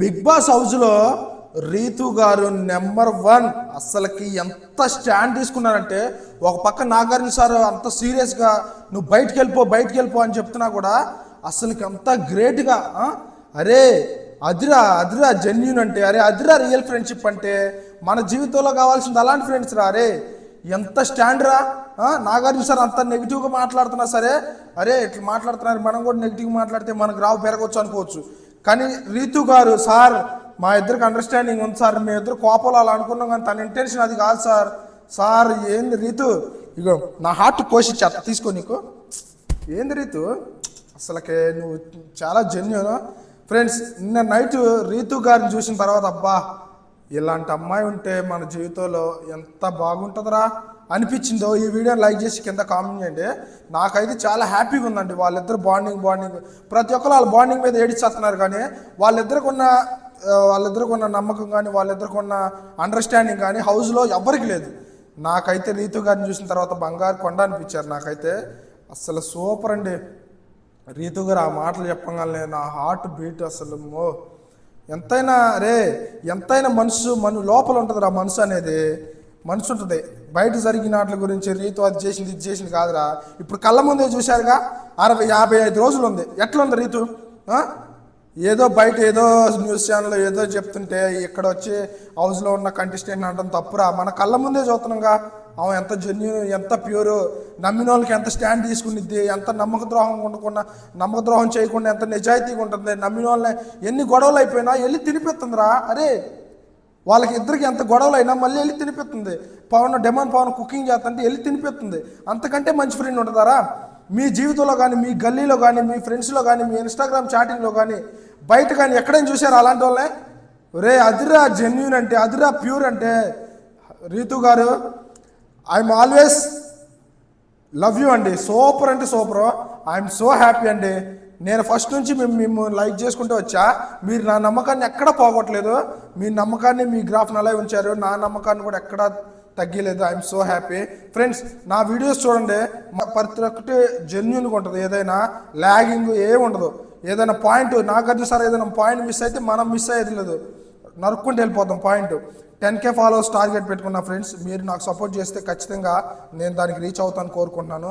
Big boss హౌస్లో రీతు గారు number 1 అస్సలకి ఎంత స్టాండ్ తీసుకున్నారంటే, ఒక పక్క నాగార్జున సార్ అంత సీరియస్గా నువ్వు బయటికి వెళ్ళిపో అని చెప్తున్నా కూడా అస్సలకి అంత గ్రేట్గా అరే అదిరా జెన్యూన్ అంటే, అరే అదిరా రియల్ ఫ్రెండ్షిప్ అంటే, మన జీవితంలో కావాల్సింది అలాంటి ఫ్రెండ్స్ రా. అరే ఎంత స్టాండ్ రా. నాగార్జున సార్ అంత నెగిటివ్గా మాట్లాడుతున్నా సరే, అరే ఇట్లా మాట్లాడుతున్నారు, మనం కూడా నెగిటివ్గా మాట్లాడితే మనకు రావు పెరగవచ్చు అనుకోవచ్చు. కానీ రీతు గారు, సార్ మా ఇద్దరికి అండర్స్టాండింగ్ ఉంది సార్, మీ ఇద్దరు కోపంలో అలా అనుకున్నాం, కానీ తన ఇంటెన్షన్ అది కాదు సార్ ఏంది రీతు, ఇగో నా హార్ట్ కోసి చెత్త తీసుకో నీకు, ఏంది రీతు అసలుకే నువ్వు చాలా జెన్యూన్. ఫ్రెండ్స్, నిన్న నైట్ రీతు గారిని చూసిన తర్వాత అబ్బా ఇలాంటి అమ్మాయి ఉంటే మన జీవితంలో ఎంత బాగుంటుందిరా అనిపించిందో ఈ వీడియోని లైక్ చేసి కింద కామెంట్ చేయండి. నాకైతే చాలా హ్యాపీగా ఉందండి. వాళ్ళిద్దరు బాండింగ్ ప్రతి ఒక్కరు వాళ్ళ బాండింగ్ మీద ఏడిచేస్తున్నారు, కానీ వాళ్ళిద్దరికి ఉన్న నమ్మకం కానీ వాళ్ళిద్దరికి ఉన్న అండర్స్టాండింగ్ కానీ హౌస్లో ఎవ్వరికి లేదు. నాకైతే రీతు గారిని చూసిన తర్వాత బంగారు కొండ అనిపించారు. నాకైతే అసలు సూపర్ అండి. రీతు గారు ఆ మాటలు చెప్పగానే నా హార్ట్ బీట్ అసలు ఎంతైనా మన లోపల ఉంటుంది రా మనసు అనేది. మనసు ఉంటుంది, బయట జరిగిన వాటి గురించి రీతు అది చేసింది ఇది చేసింది కాదురా. ఇప్పుడు కళ్ళ ముందే చూశారుగా, 60-55 రోజులు ఉంది. ఎట్లా ఉంది రీతు? ఏదో బయట ఏదో న్యూస్ ఛానల్ ఏదో చెప్తుంటే ఇక్కడ వచ్చి హౌస్లో ఉన్న కంటెస్టెంట్ అనడం తప్పురా. మన కళ్ళ ముందే చూస్తున్నాంగా ఆమె ఎంత జెన్యూన్, ఎంత ప్యూర్, నమ్మిన వాళ్ళకి ఎంత స్టాండ్ తీసుకునిద్ది, ఎంత నమ్మకద్రోహం చేయకుండా ఎంత నిజాయితీగా ఉంటుంది. నమ్మిన వాళ్ళని ఎన్ని గొడవలు అయిపోయినా వెళ్ళి తినిపిస్తుందిరా. అరే వాళ్ళకి ఇద్దరికి ఎంత గొడవలు అయినా మళ్ళీ వెళ్ళి తినిపిస్తుంది. పవన్ కుకింగ్ చేస్తుంటే వెళ్ళి తినిపిస్తుంది. అంతకంటే మంచి ఫ్రెండ్ ఉంటుందారా? మీ జీవితంలో కానీ, మీ గల్లీలో కానీ, మీ ఫ్రెండ్స్లో కానీ, మీ ఇన్స్టాగ్రామ్ చాటింగ్లో కానీ, బయట కానీ ఎక్కడైనా చూసారు అలాంటి వాళ్ళే? రే అదిరా జెన్యూన్ అంటే, అదిరా ప్యూర్ అంటే. రీతు గారు, ఐఎమ్ ఆల్వేస్ లవ్ యూ అండి. సూపర్ అంటే సూపర్. ఐఎమ్ సో హ్యాపీ అండి. నేను ఫస్ట్ నుంచి మేము లైక్ చేసుకుంటూ వచ్చా. మీరు నా నమ్మకాన్ని ఎక్కడ పోగొట్టలేదు. మీ నమ్మకాన్ని, మీ గ్రాఫ్ని అలా ఉంచారు. నా నమ్మకాన్ని కూడా ఎక్కడ తగ్గలేదు. I'm so happy. ఫ్రెండ్స్, నా వీడియోస్ చూడండి, ప్రతి ఒక్కటి జెన్యూన్గా ఉంటుంది. ఏదైనా ల్యాగింగ్ ఏమి ఉండదు. ఏదైనా పాయింట్ నాగార్జున సార్ ఏదైనా పాయింట్ మిస్ అయితే మనం మిస్ అయ్యేది లేదు, నరుక్కుంటూ వెళ్ళిపోతాం పాయింట్. 10K ఫాలోవర్స్ టార్గెట్ పెట్టుకున్నా. ఫ్రెండ్స్, మీరు నాకు సపోర్ట్ చేస్తే ఖచ్చితంగా నేను దానికి రీచ్ అవుతాను కోరుకుంటున్నాను.